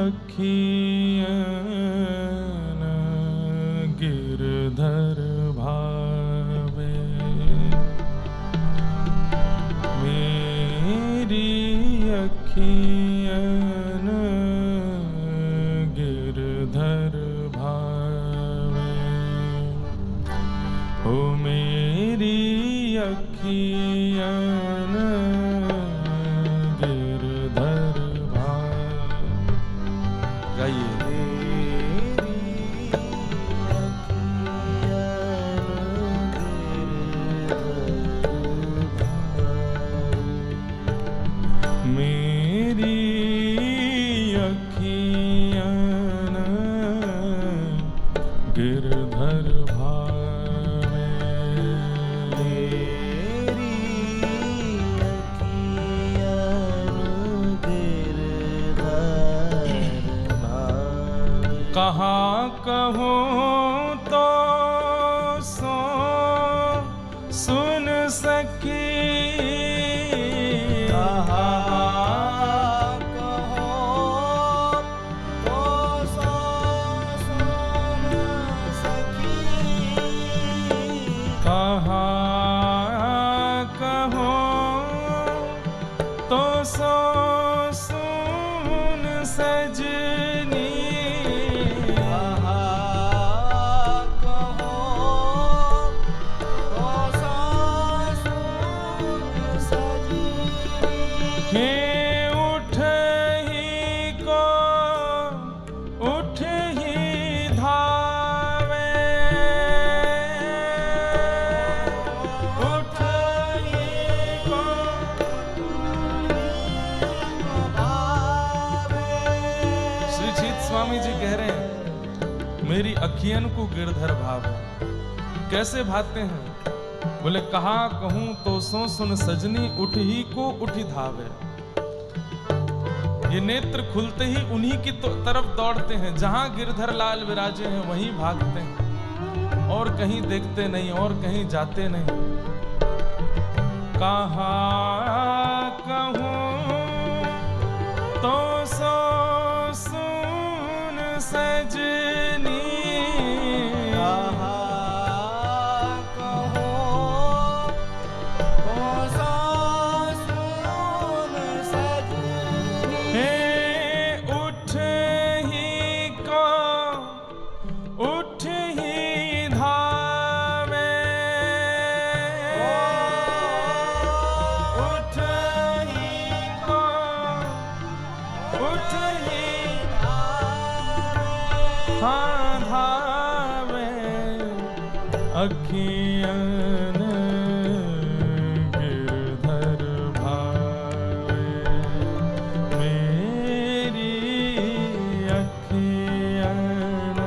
अखियन गिरधर भावे, मेरी अखियन गिरधर भावे, ओ मेरी अखियन गिरधर भावे। गाइए। मेरी अखियन गिरधर भावे, मेरी अखियन गिरधर भावे। कहाँ कहूँ तो सो सुन सकी, तो सो सुन सजनी, कहो तो सो सुन सजनी। हे उठ ही को उठ ही धावे, उठ ही को स्वामी जी कह रहे हैं मेरी अखियन को गिरधर भाव है। कैसे भाते हैं? बोले कहा कहूं तो सो सुन सजनी, उठ ही को उठी धावे। ये नेत्र खुलते ही उन्हीं की तरफ दौड़ते हैं, जहां गिरधर लाल विराजे हैं वहीं भागते हैं, और कहीं देखते नहीं और कहीं जाते नहीं। कहा कहूं तो सो सजनी, कहो तो सो सुन सजनी। हे उठ ही को उठ ही धावे, उठ ही को उठ ही धावे, अखियन गिरधर भावे, मेरी अखियन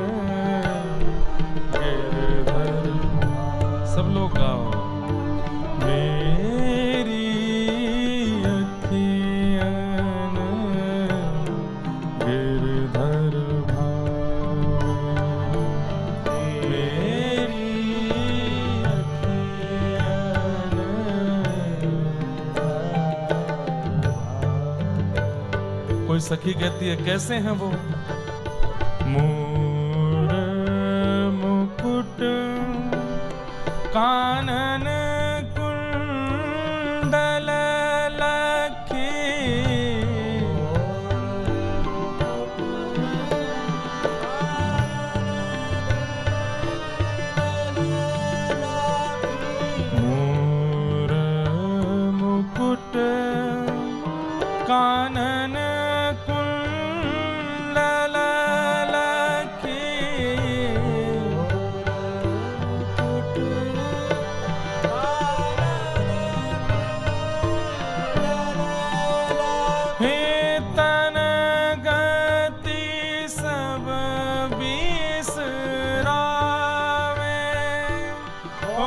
गिरधर। सब लोग गाओ। मेरी अखियन गिरधर कोई सखी कहती है कैसे हैं वो? मोर मुकुट कानन कुंडल लखी, मोर मुकुट कानन कुंडल लखी, हे तन गति सब बिसरावे, ओ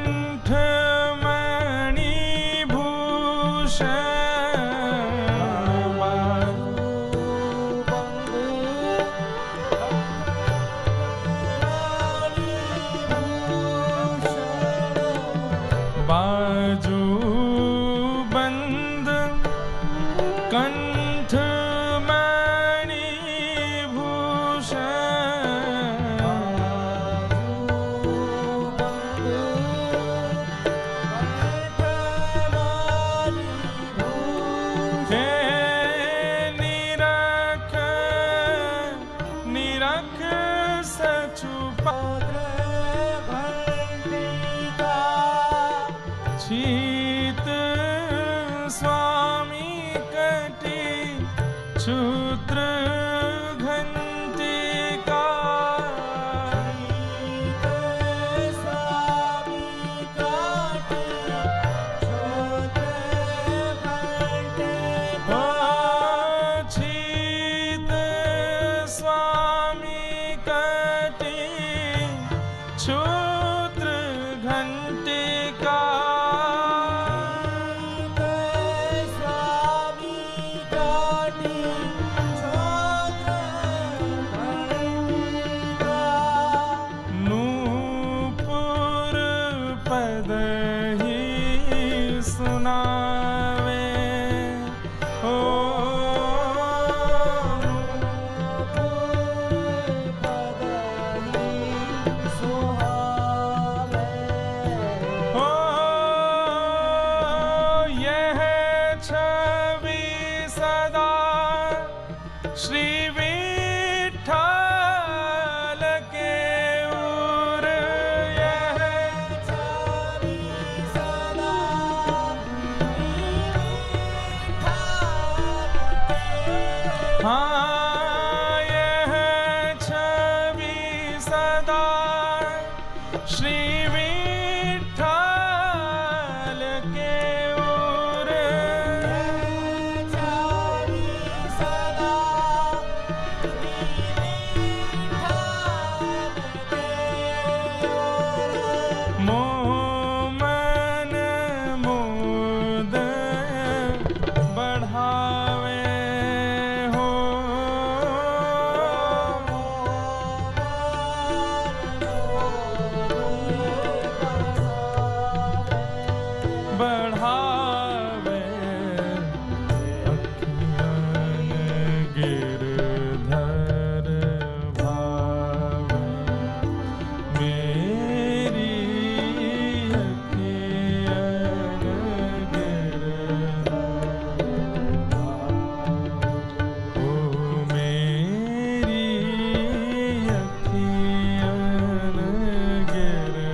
कंठमणि बाजू बंद कंठमणि भूषण निरख निरख सचुपा शीत स्वामी कटी क्षुद्र घंटिका शीत स्वामी कटी क्षुद्र घंटिका सुनावे हो यह छवि सदा श्री विठ्ठल के उर यह हाँ यह छवि सदा श्री विठ्ठल के उर मोमन मोद बढ़ावे बढ़ावे अखियान गिरधर भावे मेरी अखियान गिरधर ओ मेरी अखियान गिरधर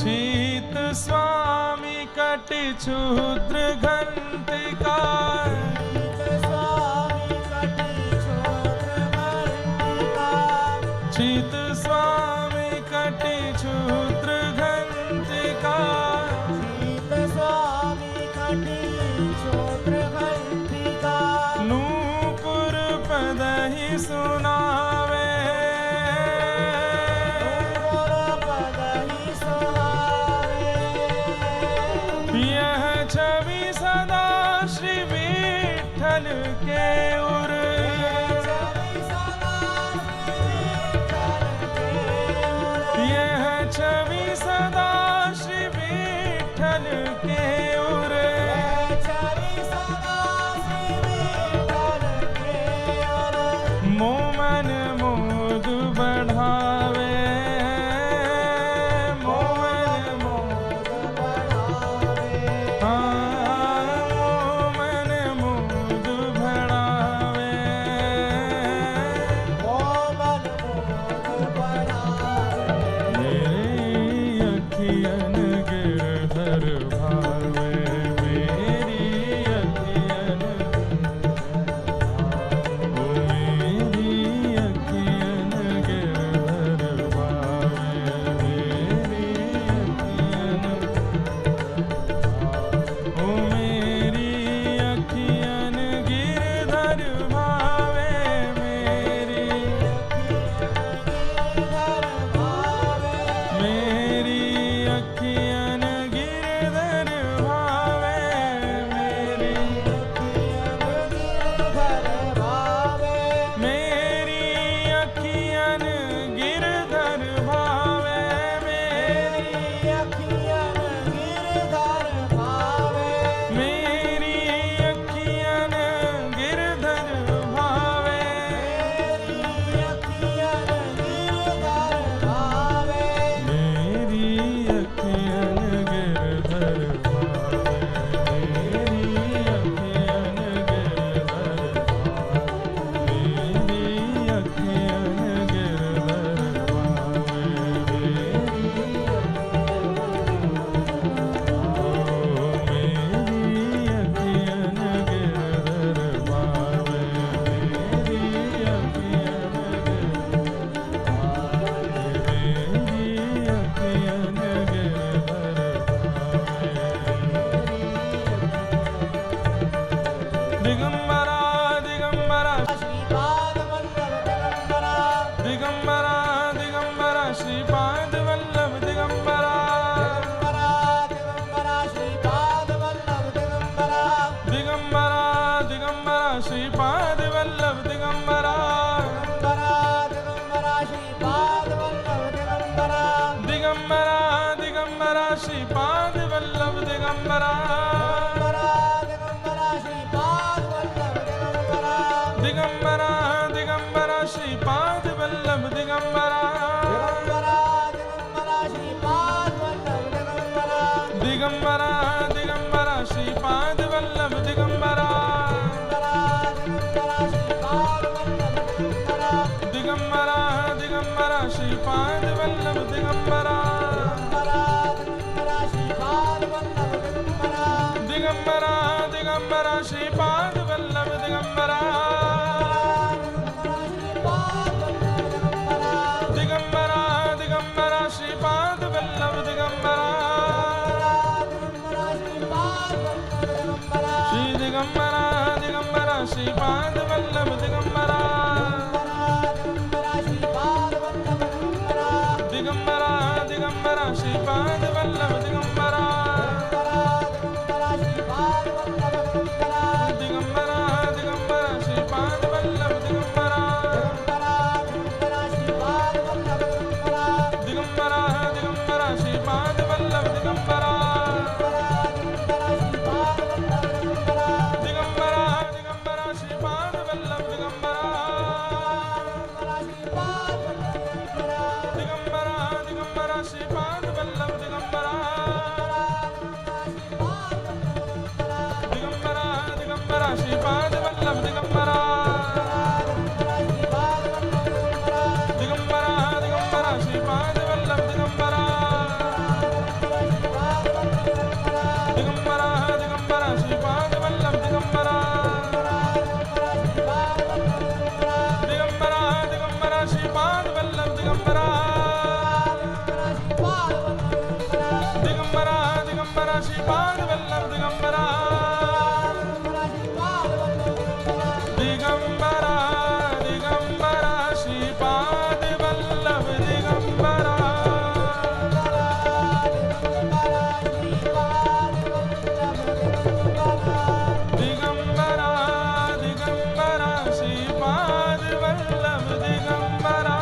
शीत स्वामी कटि क्षुद्र घंटिका शीत स्वामी कटि क्षुद्र घंटिका नूपुर पदहि सुनावे यह छवि सदा श्री विठ्ठल के उर यह छवि सदा श्री विठ्ठल के उर मोमन मोद बढ़ावे मोमन मोद बढ़ावे मोमन मोद बढ़ावे दिगंबरा दिगंबरा श्रीपाद वल्लभ दिगंबरा दिगंबरा दिगंबरा श्रीपाद वल्लभ दिगंबरा दिगंबरा श्रीपाद वल्लभ दिगंबरा दिगंबरा दिगंबरा श्रीपाद वल्लभ दिगंबरा दिगंबरा श्रीपाद वल्लभ दिगंबरा दिगंबरा दिगंबरा श्रीपाद वल्लभ दिगंबरा दिगंबरा श्रीपाद वल्लभ दिगंबरा दिगंबरा दिगंबरा श्रीपाद वल्लभ दिगंबरा दिगंबरा श्रीपाद वल्लभ दिगंबरा दिगंबरा दिगंबरा श्रीपाद वल्लभ दिगंबरा दिगंबरा दिगंबरा श्रीपाद वल्लभ दिगंबरा दिगंबरा दिगंबरा श्रीपाद वल्लभ दिगंबरा दिगंबरा दिगंबरा श्रीपाद वल्लभ दिगंबरा श्री दिगंबरा दिगंबरा श्रीपाद वल्लभ दिगंबरा दिगंबरा दिगंबरा श्रीपाद वल्लभ दिगंबरा दिगंबरा दिगंबरा श्रीपाद वल्लभ दिगंबरा दिगंबरा दिगंबरा श्रीपाद वल्लभ दिगंबरा दिगंबरा दिगंबरा श्रीपाद वल्लभ दिगंबरा दिगंबरा दिगंबरा श्रीपाद वल्लभ दिगंबरा दिगंबरा दिगंबरा श्रीपाद वल्लभ दिगंबरा दिगंबरा दिगंबरा श्रीपाद वल्लभ दिगंबरा दिगंबरा दिगंबरा श्रीपाद वल्लभ दिगंबरा दिगंबरा दिगंबरा श्रीपाद वल्लभ दिगंबरा दिगंबरा दिगंबरा श्रीपाद वल्लभ दिगंबरा दिगंबरा दिगंबरा श्रीपाद वल्लभ दिगंबरा दिगंबरा दिगंबरा श्रीपाद वल्लभ दिगंबरा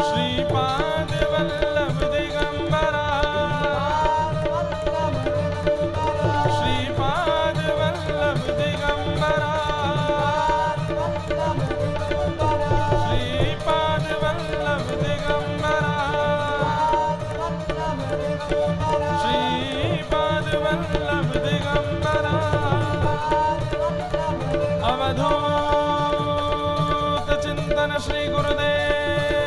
श्रीपाद वल्लभ दिगंबरा श्रीपाद वल्लभ दिगंबरा श्रीपाद वल्लभ दिगंबरा श्रीपाद वल्लभ दिगंबरा अवधूत चिंतन श्री गुरुदेव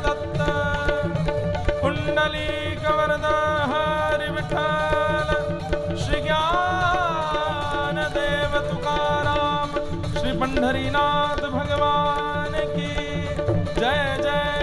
दत्त कुंडलीक वरदा हरि विठ्ठल श्री ज्ञान देव तुकाराम श्री पंढरीनाथ भगवान की जय जय।